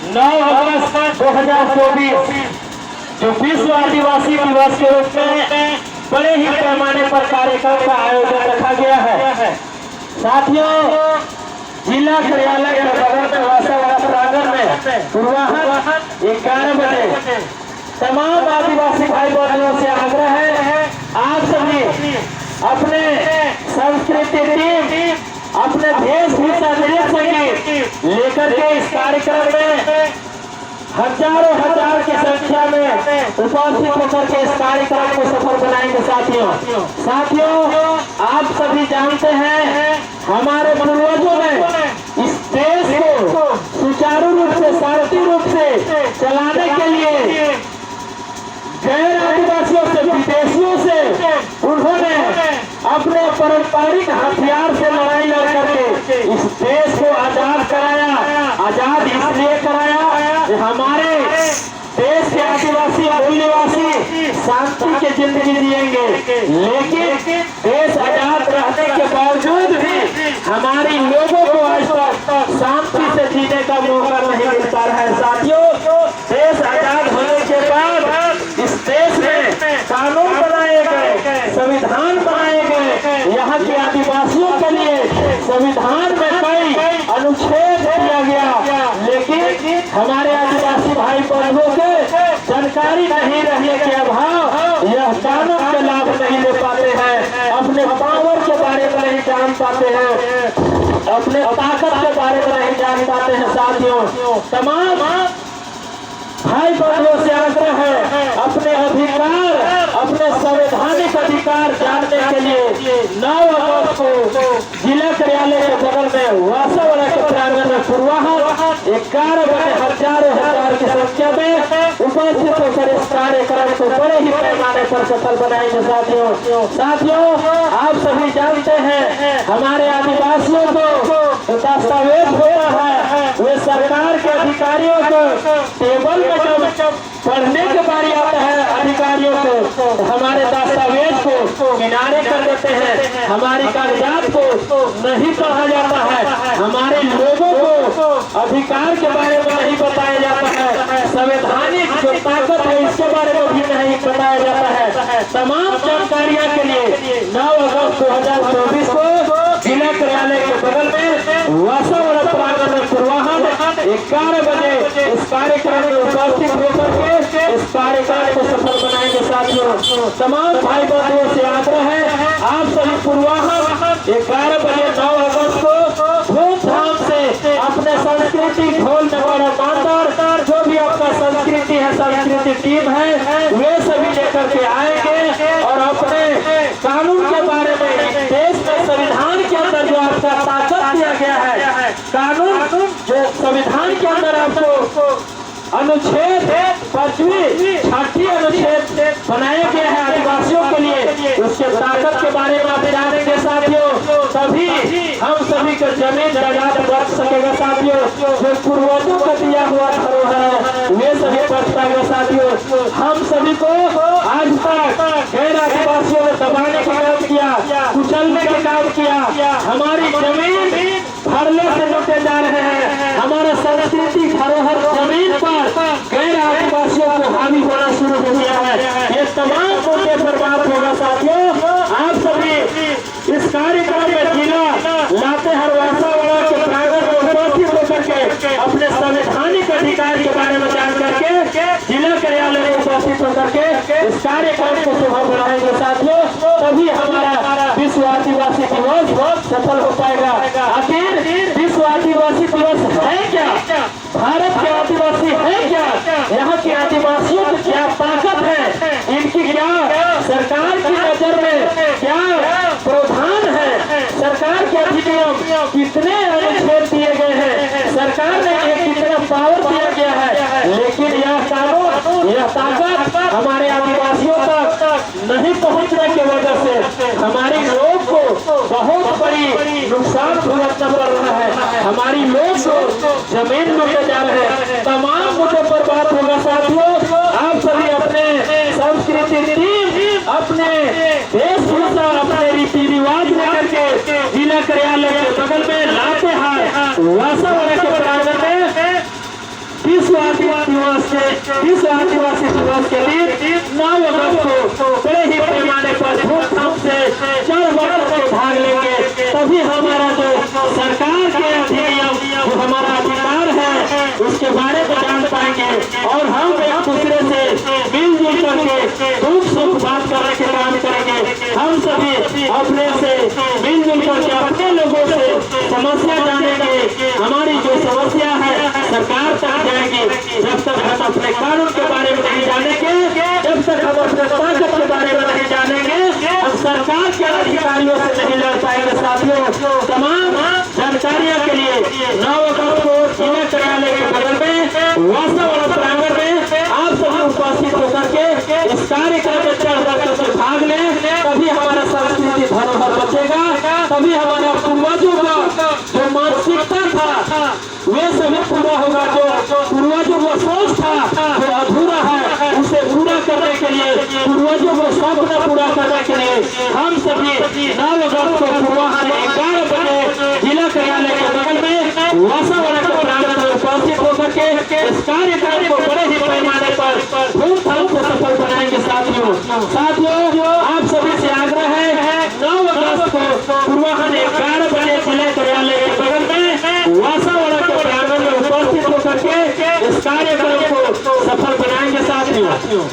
9 अगस्त 2024 जो विश्व आदिवासी दिवस के रूप में बड़े ही पैमाने पर कार्यक्रम का आयोजन रखा गया है। साथियों, जिला कार्यालय के बगल में वासावाड़ा प्रांगण में पूर्वाह्न 11 बजे तमाम आदिवासी भाई बहनों से आग्रह है, आप सभी अपने संस्कृति टीम, अपने वेशभूषा नृत्य संगीत लेकर के इस कार्यक्रम में हजारों हजार की संख्या में उपस्थित होकर के इस कार्यक्रम को सफल बनाएंगे। साथियों, आप सभी जानते हैं हमारे पूर्वजों ने इस देश को सुचारू रूप से, शांति रूप से चलाने के लिए गैर आदिवासियों से, विदेशियों से उन्होंने अपने पारंपरिक हथियार से लड़ाई लड़ करके इस देश को आजाद कराया। आजाद इसलिए कराया कि हमारे देश के आदिवासी मूल निवासी शांति की जिंदगी जिएंगे, लेकिन देश आजाद रहने के बावजूद भी हमारे लोगों को आज तक शांति से जीने का मौका नहीं मिलता रहा है। साथियों, देश आजाद होने के बाद इस देश में कानून बनाए गए, संविधान बनाए गए। यहाँ के आदिवासियों के लिए संविधान में कई अनुच्छेद दिया गया, लेकिन हमारे आदिवासी भाई बंधुओं के जानकारी नहीं रहने के अभाव यह कानून के लाभ नहीं ले पाते हैं, अपने पावर के बारे में नहीं जान पाते हैं, अपने ताकत के बारे में नहीं जान पाते हैं। साथियों, तमाम भाई बंधुओं से आग्रह है, अपने अधिकार, अपने संवैधानिक अधिकार जानने के लिए 9 अगस्त को जिला कार्यालय के बगल में वासावाड़ा के प्रांगण में पूर्वाह्न 11 बजे हजारों हजार की संख्या में उपस्थित होकर इस कार्यक्रम को बड़े ही पैमाने पर सफल बनाएंगे। साथियों, आप सभी जानते हैं हमारे आदिवासियों को दस्तावेज होता है, वे सरकार के अधिकारियों को टेबल में जब पढ़ने के बारी आता है अधिकारियों को, हमारे दस्तावेज को किनारे कर देते हैं, हमारी कागजात को नहीं पढ़ा जाता है, हमारे लोगों को अधिकार के बारे में नहीं बताया जाता है, संवैधानिक जो ताकत है इसके बारे में भी नहीं बताया जाता है। तमाम जानकारियों के लिए 9 अगस्त 2024 को जिला कार्यालय के बगल में वासावाड़ा प्रांगण में पूर्वाह्न 11 बजे इस कार्यक्रम में उपस्थित होकर के इस कार्यक्रम को सफल बनाएंगे। साथियों, तमाम भाई बंधुओं से आग्रह है, आप सभी पूर्वाह्न 11 बजे 9 अगस्त को धूमधाम से अपने संस्कृति ढोल नगाड़ा मांदर जो भी आपका संस्कृति है, संस्कृति टीम है, वे सभी लेकर के आएंगे और अपने कानून के बारे में, देश में संविधान के अंदर जो आपका ताकत दिया गया है, कानून जो संविधान के अंदर आपको अनुच्छेद 5वीं 6ठी अनुच्छेद बनाया गया है आदिवासियों के लिए, उसके ताकत के बारे में आप जानेंगे। साथियों, तभी हम सभी को जमीन जायदाद बच सकेगा। साथियों, जो पूर्वजों को दिया हुआ धरोहर है वे सभी बच पाएगा। साथियों, हम सभी को आज तक गैर आदिवासियों ने दबाने का काम किया, कुचलने का काम किया, हमारी जमीन भरने से लुटे जा रहे हैं, हमारा संस्कृति धरोहर जमीन पर गैर आदिवासियों को हावी होना शुरू हो गया है। ये तमाम मुद्दे पर बात होगा। साथियों, आप सभी इस कार्यक्रम में जिला लातेहार वासावाड़ा के प्रांगण में उपस्थित होकर के अपने संवैधानिक अधिकार के बारे में जान करके जिला कार्यालय में उपस्थित होकर के इस कार्यक्रम को सफल बनाएंगे। साथियों, तभी हमारा विश्व आदिवासी दिवस सफल हो पाएगा। आखिर विश्व आदिवासी दिवस है क्या? भारत के आदिवासी है क्या? यहाँ के आदिवासियों की क्या ताकत है? इनकी क्या सरकार की नजर में क्या प्रावधान है? सरकार के अधिनियम कितने अनुच्छेद दिए गए हैं? सरकार ने कितना पावर दिया गया है? लेकिन यह कानून, यह ताकत हमारे आदिवासियों तक नहीं पहुँचने की वजह से हमारे लोग को बहुत बड़ी नुकसान भुगतना पड़ रहा है, हमारी लोग को जमीन लूटे जा रहे हैं। तमाम मुद्दों पर बात होगा। साथियों, आप सभी अपने संस्कृति टीम, अपने वेशभूषा, अपने रीति रिवाज लेकर के जिला कार्यालय के बगल में लातेहार वासावाड़ा के प्रांगण में विश्व आदिवासी दिवस के दिन 9 अगस्त को बड़े ही पैमाने पर धूमधाम से चढ़ बढ़ के भाग लेंगे, तभी हमारा जो सरकार के अधिनियम जो हमारा अधिकार है उसके बारे में जान पाएंगे और हम एक दूसरे से मिलजुल करके दुख सुख बात करने के काम करेंगे। हम सभी अपने से मिलजुल करके अपने लोगों से समस्या जानेंगे, हमारी जो समस्या है सरकार तक जाएगी। जब तक हम अपने कानून के बारे में नहीं जानेंगे, जब तक हम अपने ताकत के बारे में नहीं जानेंगे, हम सरकार के अधिकारियों से नहीं लड़ पाएंगे। साथियों, तमाम जानकारियों के लिए 9 अगस्त को जिला कार्यालय के बगल में वासावाड़ा प्रांगण में आप सभी उपस्थित होकर के इस कार्यक्रम में चढ़ बढ़ कर भाग लें, तभी हमारा सांस्कृतिक धरोहर बचेगा, तभी हमारा पूर्वजों का जो मानसिकता था वे सभी पूरा होगा, जो पूर्वजों को सोच था जो अधूरा है उसे पूरा करने के लिए, पूर्वजों को सपना पूरा करने के लिए हम सभी 9 अगस्त को पूर्वाह्न 11 बजे जिला कार्यालय के बगल में वासावाड़ा के प्रांगण में उपस्थित होकर के इस कार्यक्रम को बड़े ही पैमाने पर धूमधाम से सफल बनाएंगे। साथियों, आप सभी से आग्रह है 9 अगस्त को पूर्वाह्न 11 बजे जिला कार्यालय के बगल में वासावाड़ा के प्रांगण में उपस्थित होकर के इस कार्यक्रम को सफल बनाएंगे। साथियों